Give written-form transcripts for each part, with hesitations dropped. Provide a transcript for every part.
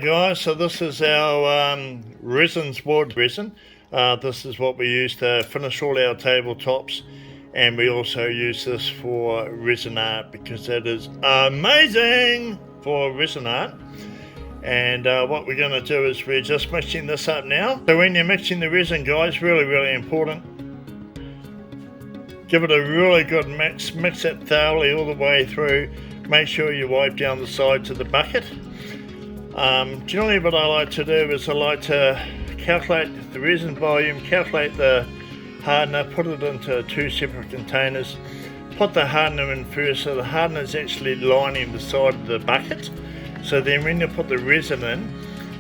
guys, so this is our Resinzwood resin. This is what we use to finish all our tabletops, and we also use this for resin art because it is amazing for resin art. And what we're going to do is we're just mixing this up now. So when you're mixing the resin, guys, really important, give it a really good mix it thoroughly all the way through. Make sure you wipe down the sides of the bucket. Generally what I like to do is I like to calculate the resin volume, calculate the hardener, put it into two separate containers, put the hardener in first, so the hardener is actually lining the side of the bucket, so then when you put the resin in,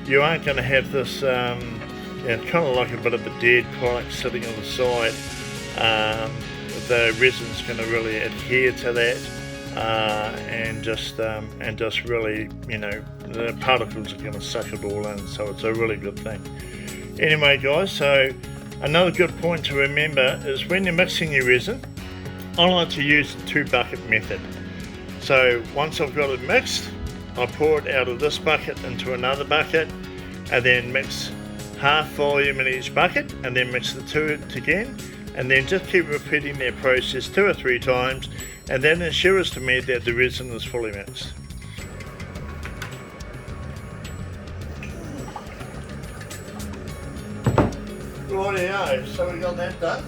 you aren't going to have this, it's kind of like a bit of a dead product sitting on the side. The resin's going to really adhere to that. And just really, you know, the particles are going to suck it all in, so it's a really good thing. Anyway guys, so another good point to remember is when you're mixing your resin, I like to use the 2 bucket method. So once I've got it mixed, I pour it out of this bucket into another bucket, and then mix half volume in each bucket, and then mix the two again, and then just keep repeating that process 2 or 3 times, and that ensures to me that the resin is fully mixed. Rightio, so we got that done.